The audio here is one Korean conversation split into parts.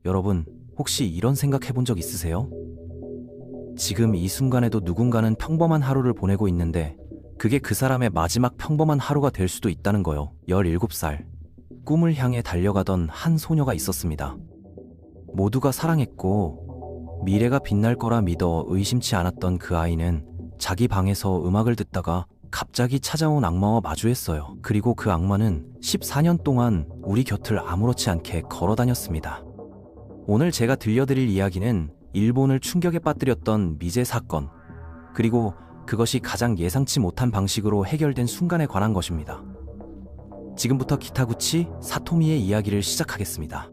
여러분, 혹시 이런 생각 해본 적 있으세요? 지금 이 순간에도 누군가는 평범한 하루를 보내고 있는데 그게 그 사람의 마지막 평범한 하루가 될 수도 있다는 거요. 17살. 꿈을 향해 달려가던 한 소녀가 있었습니다. 모두가 사랑했고 미래가 빛날 거라 믿어 의심치 않았던 그 아이는 자기 방에서 음악을 듣다가 갑자기 찾아온 악마와 마주했어요. 그리고 그 악마는 14년 동안 우리 곁을 아무렇지 않게 걸어 다녔습니다. 오늘 제가 들려드릴 이야기는 일본을 충격에 빠뜨렸던 미제 사건, 그리고 그것이 가장 예상치 못한 방식으로 해결된 순간에 관한 것입니다. 지금부터 기타구치 사토미의 이야기를 시작하겠습니다.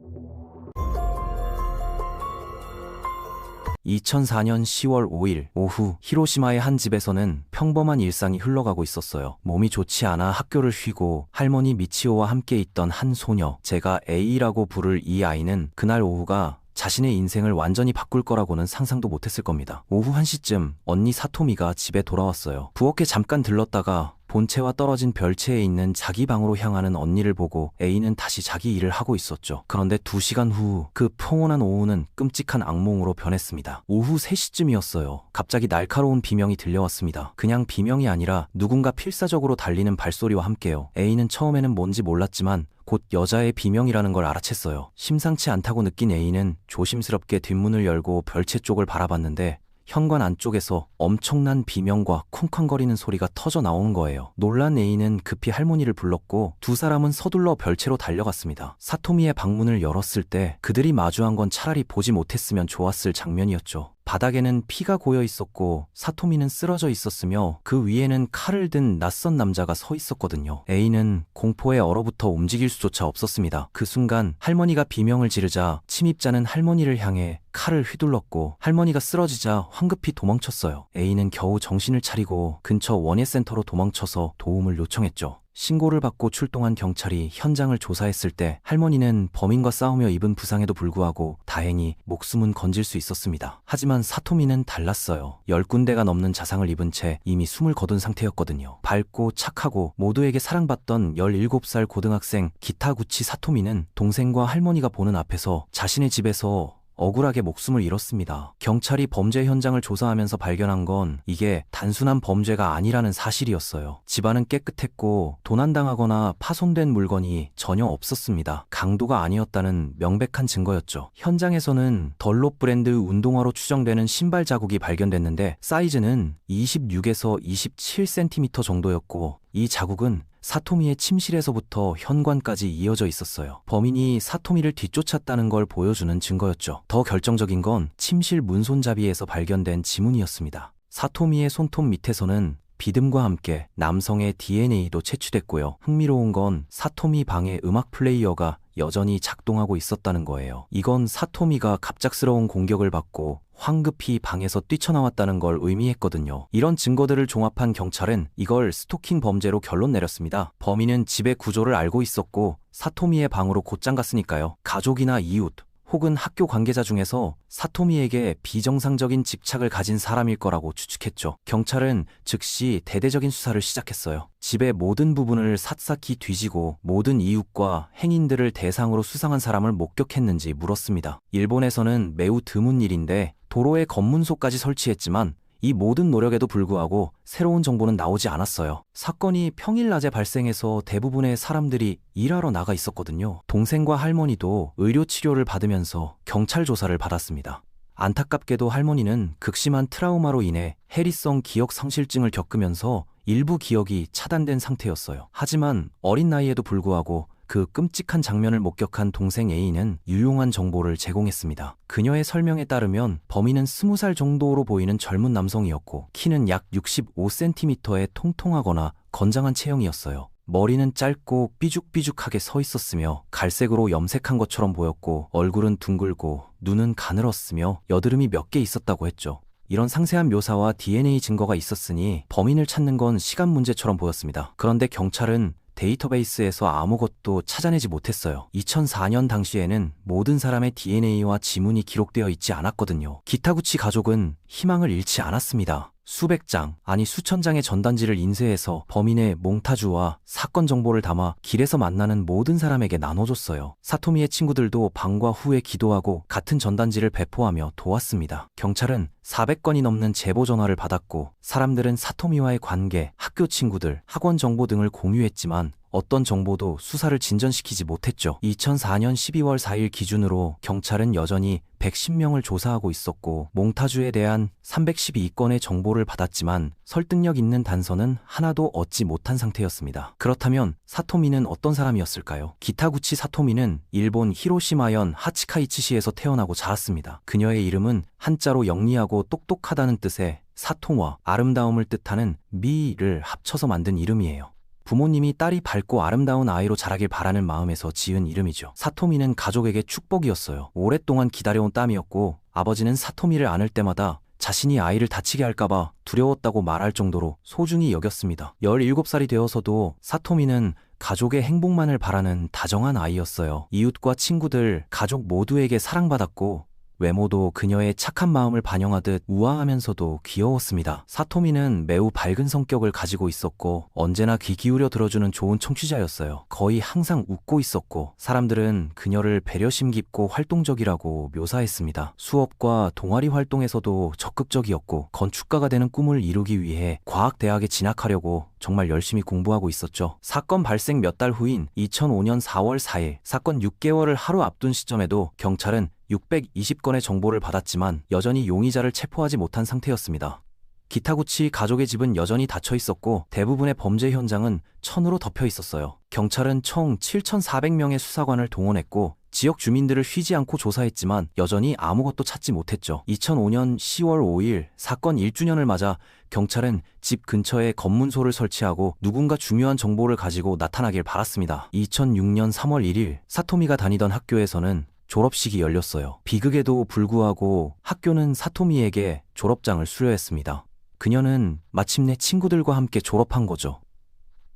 2004년 10월 5일 오후 히로시마의 한 집에서는 평범한 일상이 흘러가고 있었어요. 몸이 좋지 않아 학교를 쉬고 할머니 미치오와 함께 있던 한 소녀, 제가 A라고 부를 이 아이는 그날 오후가 자신의 인생을 완전히 바꿀 거라고는 상상도 못했을 겁니다. 오후 1시쯤 언니 사토미가 집에 돌아왔어요. 부엌에 잠깐 들렀다가 본체와 떨어진 별채에 있는 자기 방으로 향하는 언니를 보고 A는 다시 자기 일을 하고 있었죠. 그런데 2시간 후 그 평온한 오후는 끔찍한 악몽으로 변했습니다. 오후 3시쯤이었어요. 갑자기 날카로운 비명이 들려왔습니다. 그냥 비명이 아니라 누군가 필사적으로 달리는 발소리와 함께요. A는 처음에는 뭔지 몰랐지만 곧 여자의 비명이라는 걸 알아챘어요. 심상치 않다고 느낀 A는 조심스럽게 뒷문을 열고 별채 쪽을 바라봤는데 현관 안쪽에서 엄청난 비명과 쿵쾅거리는 소리가 터져 나오는 거예요. 놀란 A는 급히 할머니를 불렀고 두 사람은 서둘러 별채로 달려갔습니다. 사토미의 방문을 열었을 때 그들이 마주한 건 차라리 보지 못했으면 좋았을 장면이었죠. 바닥에는 피가 고여 있었고 사토미는 쓰러져 있었으며 그 위에는 칼을 든 낯선 남자가 서 있었거든요. A는 공포에 얼어붙어 움직일 수조차 없었습니다. 그 순간 할머니가 비명을 지르자 침입자는 할머니를 향해 칼을 휘둘렀고 할머니가 쓰러지자 황급히 도망쳤어요. A는 겨우 정신을 차리고 근처 원예센터로 도망쳐서 도움을 요청했죠. 신고를 받고 출동한 경찰이 현장을 조사했을 때 할머니는 범인과 싸우며 입은 부상에도 불구하고 다행히 목숨은 건질 수 있었습니다. 하지만 사토미는 달랐어요. 10군데가 넘는 자상을 입은 채 이미 숨을 거둔 상태였거든요. 밝고 착하고 모두에게 사랑받던 17살 고등학생 기타구치 사토미는 동생과 할머니가 보는 앞에서 자신의 집에서 억울하게 목숨을 잃었습니다. 경찰이 범죄 현장을 조사하면서 발견한 건 이게 단순한 범죄가 아니라는 사실이었어요. 집안은 깨끗했고 도난당하거나 파손된 물건이 전혀 없었습니다. 강도가 아니었다는 명백한 증거였죠. 현장에서는 덜롭 브랜드 운동화로 추정되는 신발 자국이 발견됐는데 사이즈는 26에서 27cm 정도였고 이 자국은 사토미의 침실에서부터 현관까지 이어져 있었어요. 범인이 사토미를 뒤쫓았다는 걸 보여주는 증거였죠. 더 결정적인 건 침실 문손잡이에서 발견된 지문이었습니다. 사토미의 손톱 밑에서는 비듬과 함께 남성의 DNA도 채취됐고요. 흥미로운 건 사토미 방의 음악 플레이어가 여전히 작동하고 있었다는 거예요. 이건 사토미가 갑작스러운 공격을 받고 황급히 방에서 뛰쳐나왔다는 걸 의미했거든요. 이런 증거들을 종합한 경찰은 이걸 스토킹 범죄로 결론 내렸습니다. 범인은 집의 구조를 알고 있었고 사토미의 방으로 곧장 갔으니까요. 가족이나 이웃 혹은 학교 관계자 중에서 사토미에게 비정상적인 집착을 가진 사람일 거라고 추측했죠. 경찰은 즉시 대대적인 수사를 시작했어요. 집의 모든 부분을 샅샅이 뒤지고 모든 이웃과 행인들을 대상으로 수상한 사람을 목격했는지 물었습니다. 일본에서는 매우 드문 일인데 도로에 검문소까지 설치했지만 이 모든 노력에도 불구하고 새로운 정보는 나오지 않았어요. 사건이 평일 낮에 발생해서 대부분의 사람들이 일하러 나가 있었거든요. 동생과 할머니도 의료치료를 받으면서 경찰 조사를 받았습니다. 안타깝게도 할머니는 극심한 트라우마로 인해 해리성 기억 상실증을 겪으면서 일부 기억이 차단된 상태였어요. 하지만 어린 나이에도 불구하고 그 끔찍한 장면을 목격한 동생 A는 유용한 정보를 제공했습니다. 그녀의 설명에 따르면 범인은 20살 정도로 보이는 젊은 남성이었고 키는 약 65cm의 통통하거나 건장한 체형이었어요. 머리는 짧고 삐죽삐죽하게 서 있었으며 갈색으로 염색한 것처럼 보였고 얼굴은 둥글고 눈은 가늘었으며 여드름이 몇 개 있었다고 했죠. 이런 상세한 묘사와 DNA 증거가 있었으니 범인을 찾는 건 시간 문제처럼 보였습니다. 그런데 경찰은 데이터베이스에서 아무것도 찾아내지 못했어요. 2004년 당시에는 모든 사람의 DNA와 지문이 기록되어 있지 않았거든요. 기타구치 가족은 희망을 잃지 않았습니다. 수백 장, 아니 수천 장의 전단지를 인쇄해서 범인의 몽타주와 사건 정보를 담아 길에서 만나는 모든 사람에게 나눠줬어요. 사토미의 친구들도 방과 후에 기도하고 같은 전단지를 배포하며 도왔습니다. 경찰은 400건이 넘는 제보 전화를 받았고 사람들은 사토미와의 관계, 학교 친구들, 학원 정보 등을 공유했지만 어떤 정보도 수사를 진전시키지 못했죠. 2004년 12월 4일 기준으로 경찰은 여전히 110명을 조사하고 있었고 몽타주에 대한 312건의 정보를 받았지만 설득력 있는 단서는 하나도 얻지 못한 상태였습니다. 그렇다면 사토미는 어떤 사람이었을까요? 기타구치 사토미는 일본 히로시마현 하치카이치시에서 태어나고 자랐습니다. 그녀의 이름은 한자로 영리하고 똑똑하다는 뜻의 사토와 아름다움을 뜻하는 미를 합쳐서 만든 이름이에요. 부모님이 딸이 밝고 아름다운 아이로 자라길 바라는 마음에서 지은 이름이죠. 사토미는 가족에게 축복이었어요. 오랫동안 기다려온 땀이었고 아버지는 사토미를 안을 때마다 자신이 아이를 다치게 할까봐 두려웠다고 말할 정도로 소중히 여겼습니다. 17살이 되어서도 사토미는 가족의 행복만을 바라는 다정한 아이였어요. 이웃과 친구들, 가족 모두에게 사랑받았고 외모도 그녀의 착한 마음을 반영하듯 우아하면서도 귀여웠습니다. 사토미는 매우 밝은 성격을 가지고 있었고 언제나 귀 기울여 들어주는 좋은 청취자였어요. 거의 항상 웃고 있었고 사람들은 그녀를 배려심 깊고 활동적이라고 묘사했습니다. 수업과 동아리 활동에서도 적극적이었고 건축가가 되는 꿈을 이루기 위해 과학대학에 진학하려고 정말 열심히 공부하고 있었죠. 사건 발생 몇 달 후인 2005년 4월 4일 사건 6개월을 하루 앞둔 시점에도 경찰은 620건의 정보를 받았지만 여전히 용의자를 체포하지 못한 상태였습니다. 기타구치 가족의 집은 여전히 닫혀 있었고 대부분의 범죄 현장은 천으로 덮여 있었어요. 경찰은 총 7,400명의 수사관을 동원했고 지역 주민들을 쉬지 않고 조사했지만 여전히 아무것도 찾지 못했죠. 2005년 10월 5일 사건 1주년을 맞아 경찰은 집 근처에 검문소를 설치하고 누군가 중요한 정보를 가지고 나타나길 바랐습니다. 2006년 3월 1일 사토미가 다니던 학교에서는 졸업식이 열렸어요. 비극에도 불구하고 학교는 사토미에게 졸업장을 수여했습니다. 그녀는 마침내 친구들과 함께 졸업한 거죠.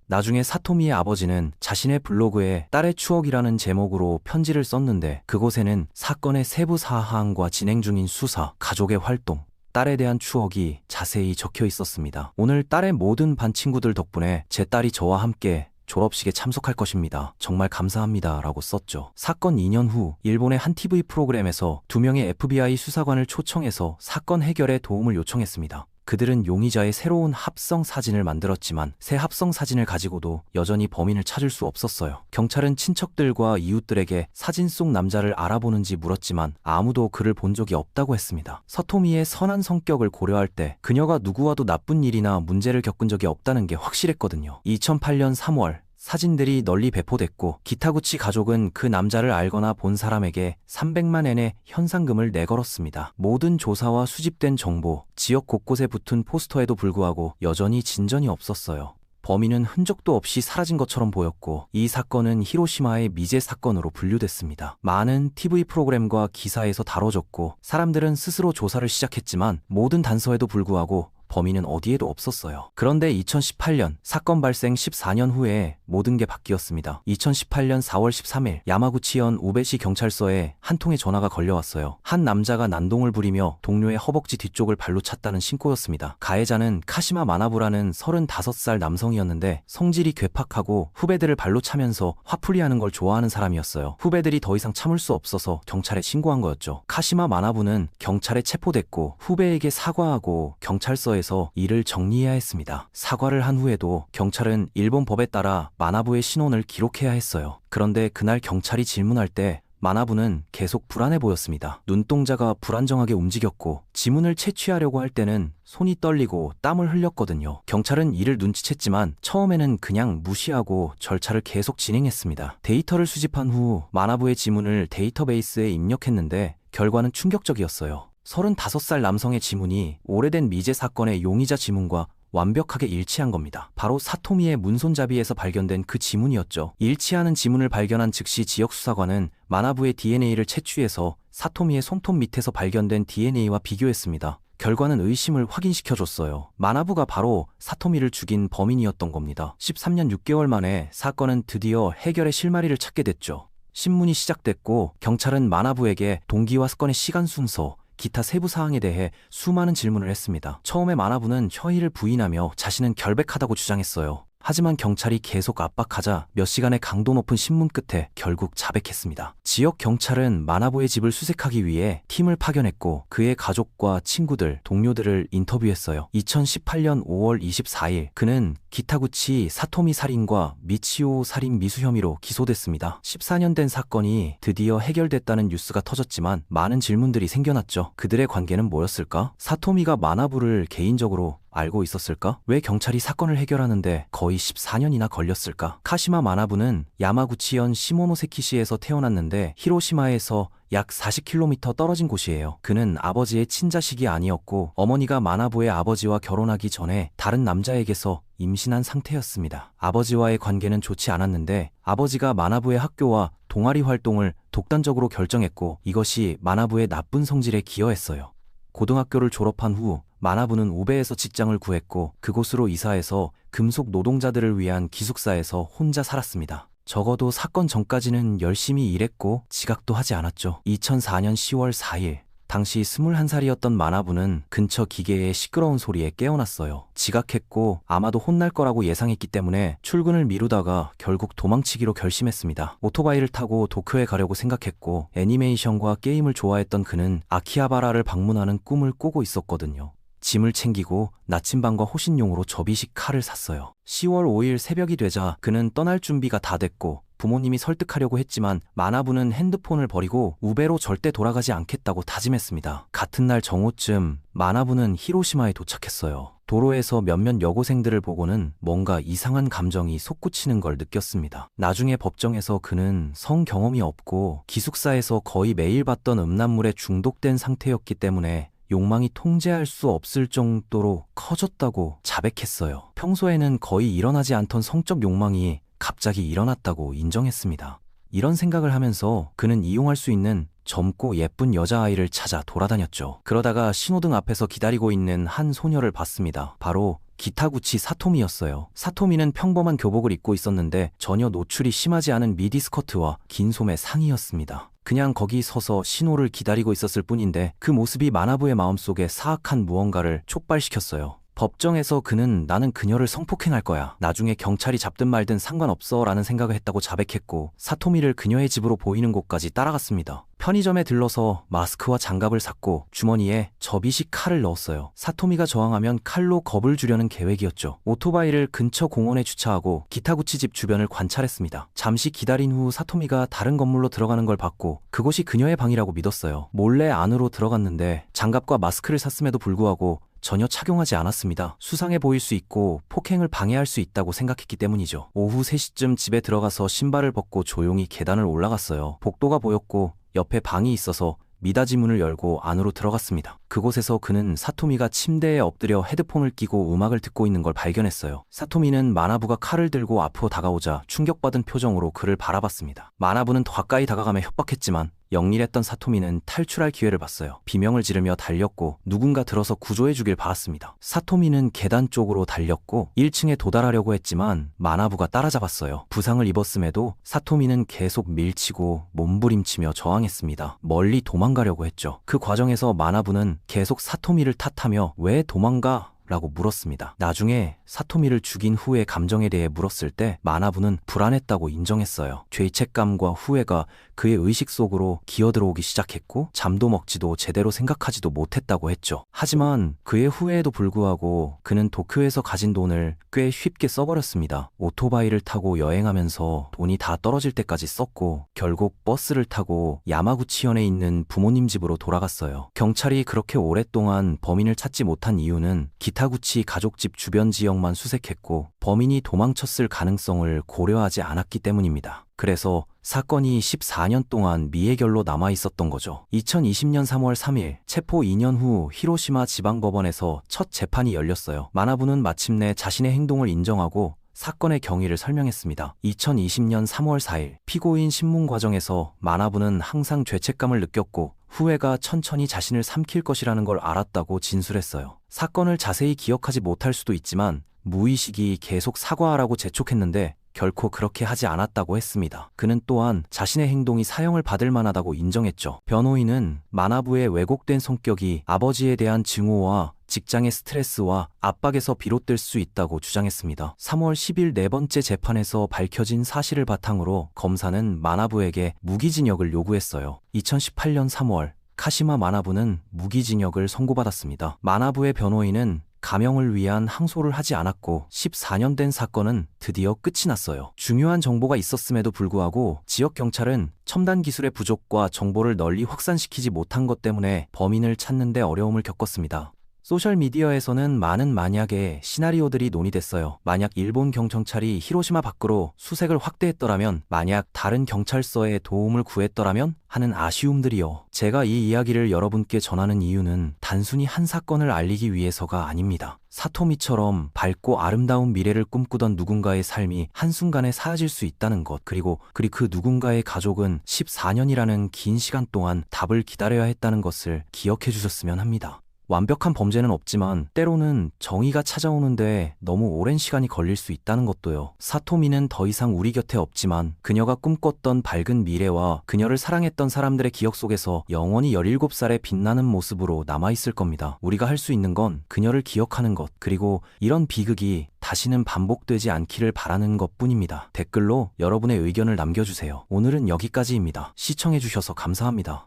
나중에 사토미의 아버지는 자신의 블로그에 딸의 추억이라는 제목으로 편지를 썼는데 그곳에는 사건의 세부 사항과 진행 중인 수사, 가족의 활동, 딸에 대한 추억이 자세히 적혀 있었습니다. 오늘 딸의 모든 반 친구들 덕분에 제 딸이 저와 함께 졸업식에 참석할 것입니다. 정말 감사합니다. 라고 썼죠. 사건 2년 후 일본의 한 TV 프로그램에서 2명의 FBI 수사관을 초청해서 사건 해결에 도움을 요청했습니다. 그들은 용의자의 새로운 합성 사진을 만들었지만 새 합성 사진을 가지고도 여전히 범인을 찾을 수 없었어요. 경찰은 친척들과 이웃들에게 사진 속 남자를 알아보는지 물었지만 아무도 그를 본 적이 없다고 했습니다. 서토미의 선한 성격을 고려할 때 그녀가 누구와도 나쁜 일이나 문제를 겪은 적이 없다는 게 확실했거든요. 2008년 3월 사진들이 널리 배포됐고 기타구치 가족은 그 남자를 알거나 본 사람에게 300만 엔의 현상금을 내걸었습니다. 모든 조사와 수집된 정보, 지역 곳곳에 붙은 포스터에도 불구하고 여전히 진전이 없었어요. 범인은 흔적도 없이 사라진 것처럼 보였고 이 사건은 히로시마의 미제 사건으로 분류됐습니다. 많은 TV 프로그램과 기사에서 다뤄졌고 사람들은 스스로 조사를 시작했지만 모든 단서에도 불구하고 범인은 어디에도 없었어요. 그런데 2018년 사건 발생 14년 후에 모든 게 바뀌었습니다. 2018년 4월 13일 야마구치현 우베시 경찰서에 한 통의 전화가 걸려왔어요. 한 남자가 난동을 부리며 동료의 허벅지 뒤쪽을 발로 찼다는 신고였습니다. 가해자는 카시마 마나부라는 35살 남성이었는데 성질이 괴팍하고 후배들을 발로 차면서 화풀이하는 걸 좋아하는 사람이었어요. 후배들이 더 이상 참을 수 없어서 경찰에 신고한 거였죠. 카시마 마나부는 경찰에 체포됐고 후배에게 사과하고 경찰서에 에서 일을 정리해야 했습니다. 사과를 한 후에도 경찰은 일본 법에 따라 마나부의 신원을 기록해야 했어요. 그런데 그날 경찰이 질문할 때 마나부는 계속 불안해 보였습니다. 눈동자가 불안정하게 움직였고 지문을 채취하려고 할 때는 손이 떨리고 땀을 흘렸거든요. 경찰은 이를 눈치챘지만 처음에는 그냥 무시하고 절차를 계속 진행했습니다. 데이터를 수집한 후 마나부의 지문을 데이터베이스에 입력했는데 결과는 충격적이었어요. 35살 남성의 지문이 오래된 미제 사건의 용의자 지문과 완벽하게 일치한 겁니다. 바로 사토미의 문손잡이에서 발견된 그 지문이었죠. 일치하는 지문을 발견한 즉시 지역 수사관은 마나부의 DNA를 채취해서 사토미의 손톱 밑에서 발견된 DNA와 비교했습니다. 결과는 의심을 확인시켜줬어요. 마나부가 바로 사토미를 죽인 범인이었던 겁니다. 13년 6개월 만에 사건은 드디어 해결의 실마리를 찾게 됐죠. 신문이 시작됐고 경찰은 마나부에게 동기와 사건의 시간 순서, 기타 세부 사항에 대해 수많은 질문을 했습니다. 처음에 마나부는 혐의를 부인하며 자신은 결백하다고 주장했어요. 하지만 경찰이 계속 압박하자 몇 시간의 강도 높은 신문 끝에 결국 자백했습니다. 지역 경찰은 마나부의 집을 수색하기 위해 팀을 파견했고 그의 가족과 친구들, 동료들을 인터뷰했어요. 2018년 5월 24일 그는 기타구치 사토미 살인과 미치오 살인 미수 혐의로 기소됐습니다. 14년 된 사건이 드디어 해결됐다는 뉴스가 터졌지만 많은 질문들이 생겨났죠. 그들의 관계는 뭐였을까? 사토미가 마나부를 개인적으로 알고 있었을까? 왜 경찰이 사건을 해결하는데 거의 14년이나 걸렸을까? 카시마 마나부는 야마구치현 시모노세키시에서 태어났는데 히로시마에서 약 40km 떨어진 곳이에요. 그는 아버지의 친자식이 아니었고 어머니가 마나부의 아버지와 결혼하기 전에 다른 남자에게서 임신한 상태였습니다. 아버지와의 관계는 좋지 않았는데 아버지가 마나부의 학교와 동아리 활동을 독단적으로 결정했고 이것이 마나부의 나쁜 성질에 기여했어요. 고등학교를 졸업한 후 마나부는 우베에서 직장을 구했고 그곳으로 이사해서 금속 노동자들을 위한 기숙사에서 혼자 살았습니다. 적어도 사건 전까지는 열심히 일했고 지각도 하지 않았죠. 2004년 10월 4일 당시 21살이었던 마나부는 근처 기계의 시끄러운 소리에 깨어났어요. 지각했고 아마도 혼날 거라고 예상했기 때문에 출근을 미루다가 결국 도망치기로 결심했습니다. 오토바이를 타고 도쿄에 가려고 생각했고 애니메이션과 게임을 좋아했던 그는 아키하바라를 방문하는 꿈을 꾸고 있었거든요. 짐을 챙기고 나침반과 호신용으로 접이식 칼을 샀어요. 10월 5일 새벽이 되자 그는 떠날 준비가 다 됐고 부모님이 설득하려고 했지만 마나부는 핸드폰을 버리고 우베로 절대 돌아가지 않겠다고 다짐했습니다. 같은 날 정오쯤 마나부는 히로시마에 도착했어요. 도로에서 몇몇 여고생들을 보고는 뭔가 이상한 감정이 솟구치는 걸 느꼈습니다. 나중에 법정에서 그는 성 경험이 없고 기숙사에서 거의 매일 봤던 음란물에 중독된 상태였기 때문에 욕망이 통제할 수 없을 정도로 커졌다고 자백했어요. 평소에는 거의 일어나지 않던 성적 욕망이 갑자기 일어났다고 인정했습니다. 이런 생각을 하면서 그는 이용할 수 있는 젊고 예쁜 여자아이를 찾아 돌아다녔죠. 그러다가 신호등 앞에서 기다리고 있는 한 소녀를 봤습니다. 바로 기타구치 사토미였어요. 사토미는 평범한 교복을 입고 있었는데 전혀 노출이 심하지 않은 미디스커트와 긴 소매 상의였습니다. 그냥 거기 서서 신호를 기다리고 있었을 뿐인데 그 모습이 마나부의 마음속에 사악한 무언가를 촉발시켰어요. 법정에서 그는 나는 그녀를 성폭행할 거야. 나중에 경찰이 잡든 말든 상관없어 라는 생각을 했다고 자백했고 사토미를 그녀의 집으로 보이는 곳까지 따라갔습니다. 편의점에 들러서 마스크와 장갑을 샀고 주머니에 접이식 칼을 넣었어요. 사토미가 저항하면 칼로 겁을 주려는 계획이었죠. 오토바이를 근처 공원에 주차하고 기타구치 집 주변을 관찰했습니다. 잠시 기다린 후 사토미가 다른 건물로 들어가는 걸 봤고 그곳이 그녀의 방이라고 믿었어요. 몰래 안으로 들어갔는데 장갑과 마스크를 샀음에도 불구하고 전혀 착용하지 않았습니다. 수상해 보일 수 있고 폭행을 방해할 수 있다고 생각했기 때문이죠. 오후 3시쯤 집에 들어가서 신발을 벗고 조용히 계단을 올라갔어요. 복도가 보였고 옆에 방이 있어서 미닫이 문을 열고 안으로 들어갔습니다. 그곳에서 그는 사토미가 침대에 엎드려 헤드폰을 끼고 음악을 듣고 있는 걸 발견했어요. 사토미는 마나부가 칼을 들고 앞으로 다가오자 충격받은 표정으로 그를 바라봤습니다. 마나부는 더 가까이 다가가며 협박했지만 영리했던 사토미는 탈출할 기회를 봤어요. 비명을 지르며 달렸고 누군가 들어서 구조해주길 바랐습니다. 사토미는 계단 쪽으로 달렸고 1층에 도달하려고 했지만 마나부가 따라잡았어요. 부상을 입었음에도 사토미는 계속 밀치고 몸부림치며 저항했습니다. 멀리 도망가려고 했죠. 그 과정에서 마나부는 계속 사토미를 탓하며 왜 도망가? 라고 물었습니다. 나중에 사토미를 죽인 후의 감정에 대해 물었을 때 마나부는 불안했다고 인정했어요. 죄책감과 후회가 그의 의식 속으로 기어들어오기 시작했고 잠도 먹지도 제대로 생각하지도 못했다고 했죠. 하지만 그의 후회에도 불구하고 그는 도쿄에서 가진 돈을 꽤 쉽게 써버렸습니다. 오토바이를 타고 여행하면서 돈이 다 떨어질 때까지 썼고 결국 버스를 타고 야마구치현에 있는 부모님 집으로 돌아갔어요. 경찰이 그렇게 오랫동안 범인을 찾지 못한 이유는 기타구치 가족집 주변 지역만 수색했고 범인이 도망쳤을 가능성을 고려하지 않았기 때문입니다. 그래서 사건이 14년 동안 미해결로 남아 있었던 거죠. 2020년 3월 3일 체포 2년 후 히로시마 지방법원에서 첫 재판이 열렸어요. 마나부는 마침내 자신의 행동을 인정하고 사건의 경위를 설명했습니다. 2020년 3월 4일 피고인 신문 과정에서 마나부는 항상 죄책감을 느꼈고 후회가 천천히 자신을 삼킬 것이라는 걸 알았다고 진술했어요. 사건을 자세히 기억하지 못할 수도 있지만 무의식이 계속 사과하라고 재촉했는데 결코 그렇게 하지 않았다고 했습니다. 그는 또한 자신의 행동이 사형을 받을 만하다고 인정했죠. 변호인은 마나부의 왜곡된 성격이 아버지에 대한 증오와 직장의 스트레스와 압박에서 비롯될 수 있다고 주장했습니다. 3월 10일 네 번째 재판에서 밝혀진 사실을 바탕으로 검사는 마나부에게 무기징역을 요구했어요. 2018년 3월 카시마 마나부는 무기징역을 선고받았습니다. 마나부의 변호인은 감형을 위한 항소를 하지 않았고 14년 된 사건은 드디어 끝이 났어요. 중요한 정보가 있었음에도 불구하고 지역 경찰은 첨단 기술의 부족과 정보를 널리 확산시키지 못한 것 때문에 범인을 찾는 데 어려움을 겪었습니다. 소셜미디어에서는 많은 만약의 시나리오들이 논의됐어요. 만약 일본 경찰이 히로시마 밖으로 수색을 확대했더라면, 만약 다른 경찰서에 도움을 구했더라면 하는 아쉬움들이요. 제가 이 이야기를 여러분께 전하는 이유는 단순히 한 사건을 알리기 위해서가 아닙니다. 사토미처럼 밝고 아름다운 미래를 꿈꾸던 누군가의 삶이 한순간에 사라질 수 있다는 것, 그리고 그 누군가의 가족은 14년이라는 긴 시간 동안 답을 기다려야 했다는 것을 기억해 주셨으면 합니다. 완벽한 범죄는 없지만 때로는 정의가 찾아오는데 너무 오랜 시간이 걸릴 수 있다는 것도요. 사토미는 더 이상 우리 곁에 없지만 그녀가 꿈꿨던 밝은 미래와 그녀를 사랑했던 사람들의 기억 속에서 영원히 17살의 빛나는 모습으로 남아있을 겁니다. 우리가 할 수 있는 건 그녀를 기억하는 것, 그리고 이런 비극이 다시는 반복되지 않기를 바라는 것뿐입니다. 댓글로 여러분의 의견을 남겨주세요. 오늘은 여기까지입니다. 시청해주셔서 감사합니다.